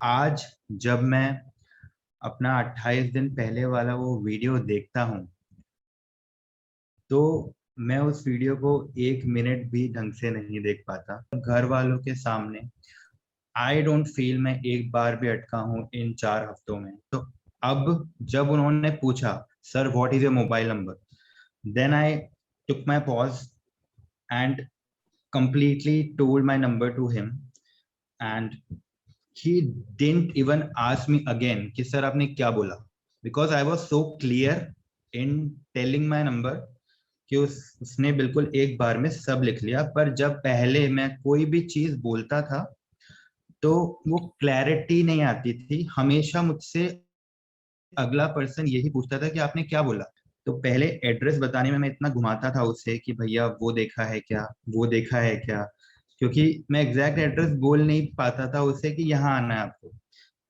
आज जब मैं अपना 28 दिन पहले वाला वो वीडियो देखता हूँ तो मैं उस वीडियो को 1 मिनट भी ढंग से नहीं देख पाता। घर वालों के सामने आई डोंट फील मैं एक बार भी अटका हूँ इन 4 हफ्तों में। तो अब जब उन्होंने पूछा, sir what is your mobile number, then I took my pause and completely told my number to him, and he didn't even ask me again कि सर आपने क्या बोला, because I was so clear in telling my number कि उसने बिल्कुल एक बार में सब लिख लिया। पर जब पहले मैं कोई भी चीज बोलता था तो वो क्लैरिटी नहीं आती थी। हमेशा मुझसे अगला पर्सन यही पूछता था कि आपने क्या बोला। तो पहले एड्रेस बताने में मैं इतना घुमाता था उसे कि भैया वो देखा है क्या, वो देखा है क्या, क्योंकि मैं एग्जैक्ट एड्रेस बोल नहीं पाता था उसे कि यहाँ आना है आपको।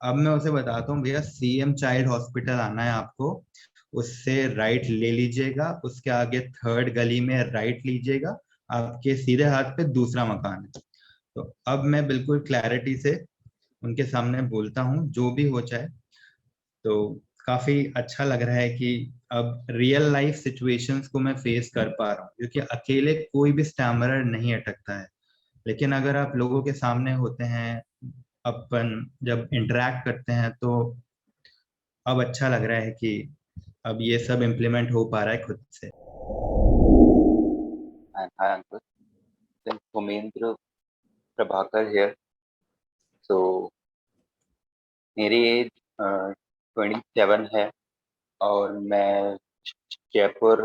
अब मैं उसे बताता हूँ, भैया सीएम चाइल्ड हॉस्पिटल आना है आपको, उससे राइट ले लीजिएगा, उसके आगे थर्ड गली में राइट लीजिएगा, आपके सीधे हाथ पे दूसरा मकान है। तो अब मैं बिल्कुल क्लैरिटी से उनके सामने बोलता हूँ जो भी हो जाए। तो काफी अच्छा लग रहा है कि अब रियल लाइफ सिचुएशंस को मैं फेस कर पा रहा हूँ, क्योंकि अकेले कोई भी स्टैमरर नहीं अटकता है। लेकिन अगर आप लोगों के सामने होते हैं, अपन जब इंटरेक्ट करते हैं, तो अब अच्छा लग रहा है कि अब ये सब इम्प्लीमेंट हो पा रहा है खुद से। And hi, Ankur. Then Somendra Prabhakar here. So मेरी एज 27 है और मैं जयपुर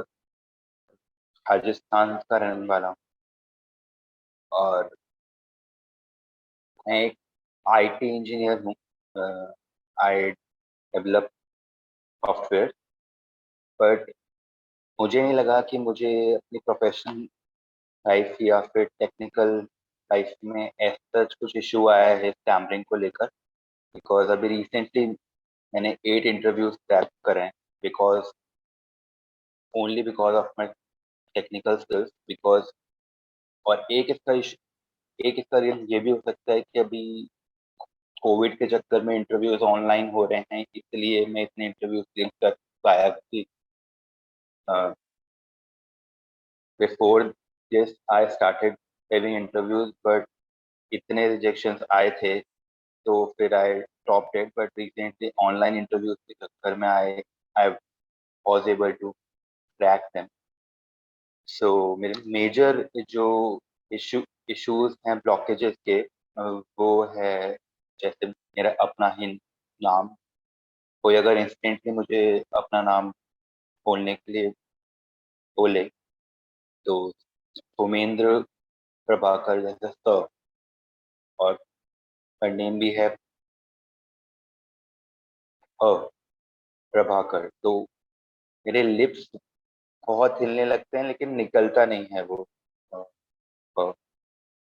राजस्थान का रहने वाला हूँ और मैं एक आईटी इंजीनियर हूँ। आई डेवलप सॉफ्टवेयर, बट मुझे नहीं लगा कि मुझे अपनी प्रोफेशनल लाइफ या फिर टेक्निकल लाइफ में ऐसा कुछ इशू आया है स्टैमरिंग को लेकर। बिकॉज अभी रिसेंटली मैंने 8 इंटरव्यूज क्रैक करे हैं, because only because of my technical skills. Because और एक इसका रीजन ये भी हो सकता है कि अभी कोविड के चक्कर में इंटरव्यूज ऑनलाइन हो रहे हैं, इसलिए मैं इतने इंटरव्यूज क्लियर कर पाया कि before this I started having interviews, but इतने रिजेक्शंस आए थे तो फिर I stopped it. But recently online interviews के चक्कर में I was able to crack them. So मेरे मेजर जो इश्यूज हैं ब्लॉकेजेस के, वो है जैसे मेरा अपना ही नाम। कोई अगर इंस्टेंटली मुझे अपना नाम बोलने के लिए बोले तो सोमेंद्र प्रभाकर जैसे स, और नेम भी है प्रभाकर। तो मेरे लिप्स बहुत हिलने लगते हैं लेकिन निकलता नहीं है वो अ, अ,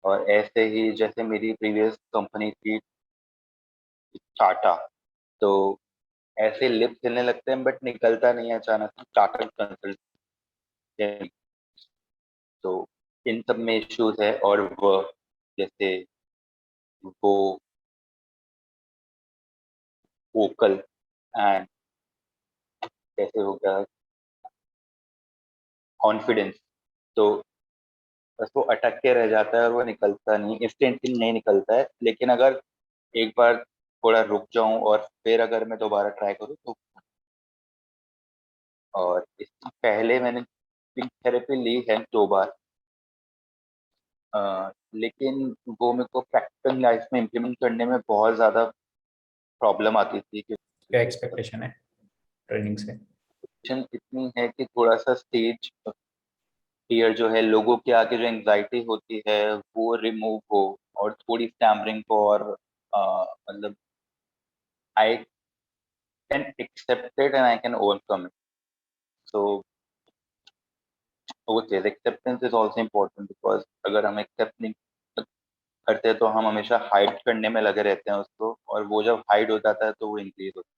और ऐसे ही जैसे मेरी प्रीवियस कंपनी थी टाटा, तो ऐसे लिप्स हिलने लगते हैं बट निकलता नहीं है अचानक से टाटा कंसल्टेंट। तो इन सब में इश्यूज है। और वो जैसे वो वोकल एंड जैसे हो गया कॉन्फिडेंस, तो बस वो अटक के रह जाता है और वो निकलता नहीं, इंस्टेंटली नहीं निकलता है। लेकिन अगर एक बार थोड़ा रुक जाऊं और फिर अगर मैं दोबारा ट्राई करूं तो। और इससे पहले मैंने स्पीच थेरेपी ली है 2 बार, लेकिन वो मेरे को प्रैक्टिकल लाइफ में इम्प्लीमेंट करने में बहुत ज़्यादा प्रॉब्लम आती थी, क्या क्योंकि एक्सपेक्टेशन है ट्रेनिंग से? इतनी है कि थोड़ा सा स्टेज फियर जो है, लोगों के आगे जो एंजाइटी होती है वो रिमूव हो, और थोड़ी स्टैमरिंग को और मतलब I can accept it and I can overcome it. So वो चीज acceptance is also important, because अगर हम एक्सेप्ट नहीं करते तो हम हमेशा हाइड करने में लगे रहते हैं उसको, और वो जब हाइड हो जाता है तो वो इंक्रीज होता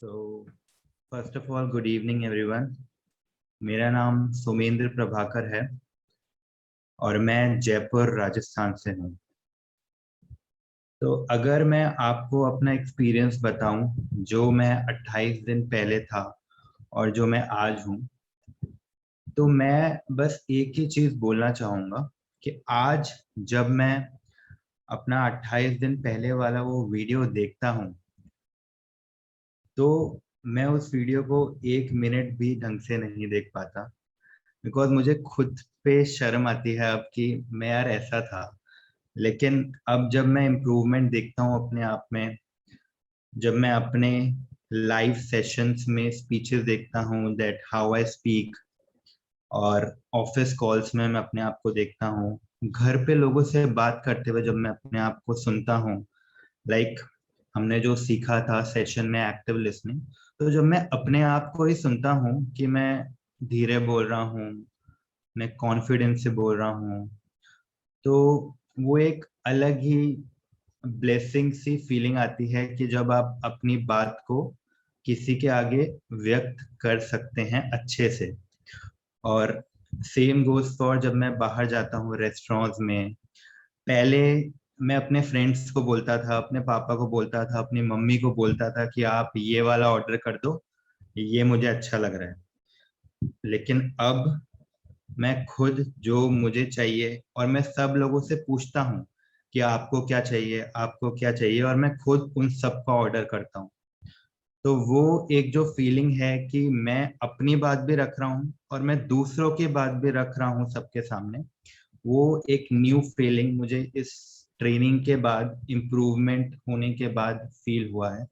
तो first of all good evening everyone. मेरा नाम सोमेंद्र प्रभाकर है और मैं जयपुर राजस्थान से हूँ। तो अगर मैं आपको अपना एक्सपीरियंस बताऊं, जो मैं 28 दिन पहले था और जो मैं आज हूँ, तो मैं बस एक ही चीज बोलना चाहूंगा कि आज जब मैं अपना 28 दिन पहले वाला वो वीडियो देखता हूँ, तो मैं उस वीडियो को एक मिनट भी ढंग से नहीं देख पाता। बिकॉज मुझे खुद पे शर्म आती है अब कि मैं यार ऐसा था। लेकिन अब जब मैं इम्प्रूवमेंट देखता हूँ अपने आप में, जब मैं अपने लाइव सेशंस में स्पीचेस देखता हूँ, दैट हाउ आई स्पीक, और ऑफिस कॉल्स में मैं अपने आप को देखता हूँ, घर पे लोगों से बात करते हुए जब मैं अपने आप को सुनता हूँ, लाइक हमने जो सीखा था सेशन में एक्टिव लिसनिंग, तो जब मैं अपने आप को ही सुनता हूँ कि मैं धीरे बोल रहा हूँ, मैं कॉन्फिडेंस से बोल रहा हूँ, तो वो एक अलग ही ब्लेसिंग सी फीलिंग आती है कि जब आप अपनी बात को किसी के आगे व्यक्त कर सकते हैं अच्छे से। और सेम गोज फॉर जब मैं बाहर जाता हूँ रेस्टोरेंट्स में। पहले मैं अपने फ्रेंड्स को बोलता था, अपने पापा को बोलता था, अपनी मम्मी को बोलता था कि आप ये वाला ऑर्डर कर दो, ये मुझे अच्छा लग रहा है। लेकिन अब मैं खुद जो मुझे चाहिए, और मैं सब लोगों से पूछता हूँ कि आपको क्या चाहिए, आपको क्या चाहिए, और मैं खुद उन सब का ऑर्डर करता हूँ। तो वो एक जो फीलिंग है कि मैं अपनी बात भी रख रहा हूँ और मैं दूसरों की बात भी रख रहा हूँ सबके सामने, वो एक न्यू फीलिंग मुझे इस ट्रेनिंग के बाद, इम्प्रूवमेंट होने के बाद फील हुआ है।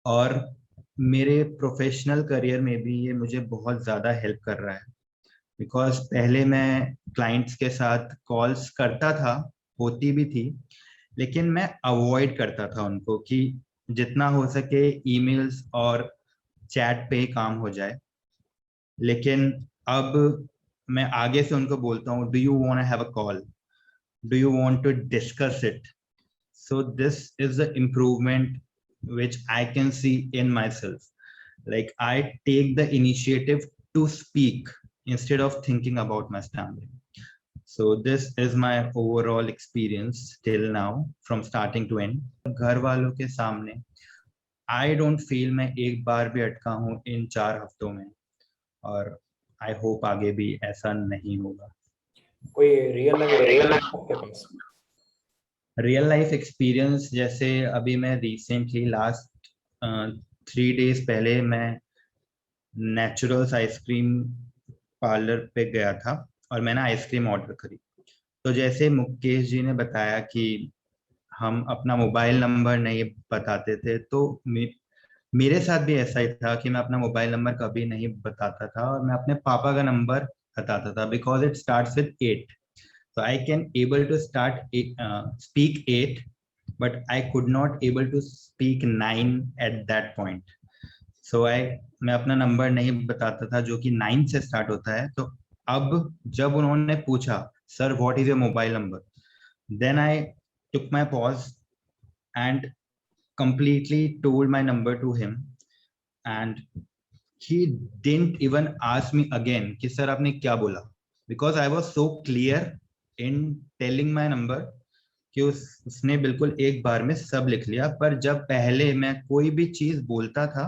और मेरे प्रोफेशनल करियर में भी ये मुझे बहुत ज़्यादा हेल्प कर रहा है। बिकॉज पहले मैं क्लाइंट्स के साथ कॉल्स करता था, होती भी थी, लेकिन मैं अवॉइड करता था उनको कि जितना हो सके ईमेल्स और चैट पे ही काम हो जाए। लेकिन अब मैं आगे से उनको बोलता हूँ, do you want to have a call, do you want to discuss it. So this is the improvement which I can see in myself. Like I take the initiative to speak instead of thinking about my stumbling. So this is my overall experience till now from starting to end. घर वालों के सामने I don't feel मैं एक बार भी अटका हूँ इन 4 हफ्तों में, और आई होप आगे भी ऐसा नहीं होगा। कोई real life real life experience जैसे अभी मैं रिसेंटली लास्ट 3 डेज पहले मैं नेचुरल्स आइसक्रीम पार्लर पे गया था और मैंने आइसक्रीम ऑर्डर करी। तो जैसे मुकेश जी ने बताया कि हम अपना मोबाइल नंबर नहीं बताते थे, तो मेरे साथ भी ऐसा ही था कि मैं अपना मोबाइल नंबर कभी नहीं बताता था और मैं अपने पापा का नंबर बताता था, because it starts with 8। so I can able to speak 8, but I could not able to speak 9 at that point. So मैं अपना नंबर नहीं बताता था जो कि 9 से स्टार्ट होता है। तो अब जब उन्होंने पूछा, sir what is your mobile number, then I took my pause and completely told my number to him, and he didn't even ask me again कि सर आपने क्या बोला, because I was so clear in telling my number कि उसने बिल्कुल एक बार में सब लिख लिया। पर जब पहले मैं कोई भी चीज बोलता था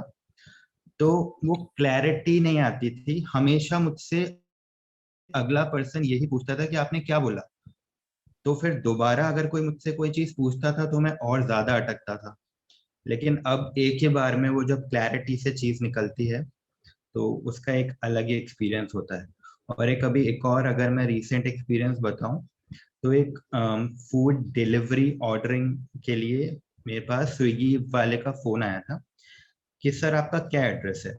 तो वो क्लैरिटी नहीं आती थी, हमेशा मुझसे अगला पर्सन यही पूछता था कि आपने क्या बोला। तो फिर दोबारा अगर कोई मुझसे कोई चीज पूछता था तो मैं और ज्यादा अटकता था। लेकिन अब एक ही बार में वो जब क्लैरिटी से चीज निकलती है तो उसका एक अलग ही एक्सपीरियंस होता है। और एक और अगर मैं रीसेंट एक्सपीरियंस बताऊं, तो एक फूड डिलीवरी ऑर्डरिंग के लिए मेरे पास स्विगी वाले का फोन आया था कि सर आपका क्या एड्रेस है।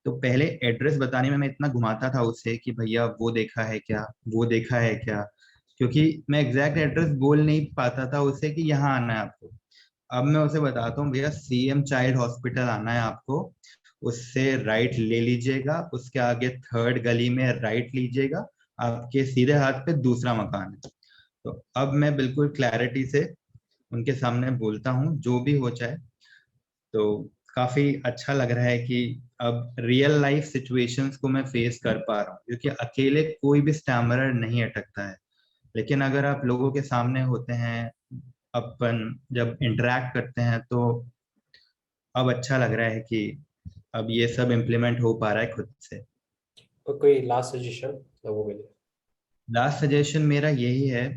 तो पहले एड्रेस बताने में मैं इतना घुमाता था उससे कि भैया वो देखा है क्या, वो देखा है क्या, क्योंकि मैं एग्जैक्ट एड्रेस बोल नहीं पाता था उसे कि यहाँ आना है आपको। अब मैं उसे बताता हूँ, भैया सीएम चाइल्ड हॉस्पिटल आना है आपको, उससे राइट ले लीजिएगा, उसके आगे 3rd गली में राइट लीजिएगा, आपके सीधे हाथ पे दूसरा मकान है। तो अब मैं बिल्कुल क्लैरिटी से उनके सामने बोलता हूँ जो भी हो जाए। तो काफी अच्छा लग रहा है कि अब रियल लाइफ सिचुएशंस को मैं फेस कर पा रहा हूँ, क्योंकि अकेले कोई भी स्टैमरर नहीं अटकता है। लेकिन अगर आप लोगों के सामने होते हैं, अपन जब इंटरेक्ट करते हैं, तो अब अच्छा लग रहा है कि अब ये सब इम्प्लीमेंट हो पा रहा है खुद से। कोई लास्ट सजेशन लोगों के लिए? लास्ट सजेशन मेरा यही है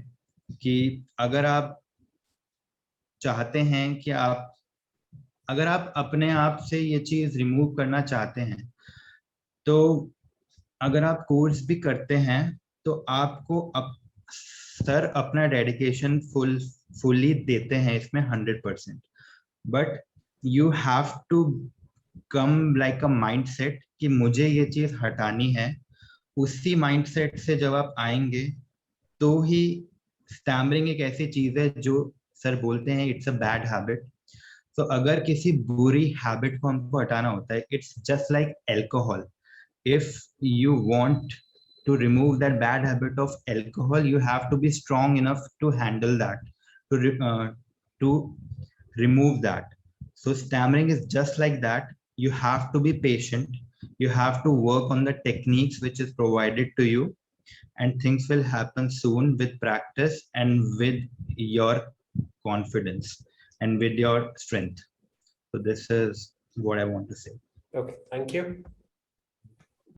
कि अगर आप चाहते हैं कि अगर आप अपने आप से ये चीज रिमूव करना चाहते हैं, तो अगर आप कोर्स भी करते हैं, तो आपको सर अपना डेडिकेशन फुल्ली देते हैं इसमें 100%। But you have to come like a mindset कि मुझे ये चीज हटानी है। उसी माइंडसेट से जब आप आएंगे, तो ही स्टैमरिंग एक ऐसी चीज है जो सर बोलते हैं इट्स अ बैड हैबिट। तो अगर किसी बुरी हैबिट को हमको हटाना होता है, it's just like alcohol. if you want to remove that bad habit of alcohol, you have to be strong enough to handle that, to remove that. So stammering is just like that. You have to be patient, you have to work on the techniques which is provided to you, and things will happen soon with practice and with your confidence and with your strength. So this is what I want to say. Okay, thank you.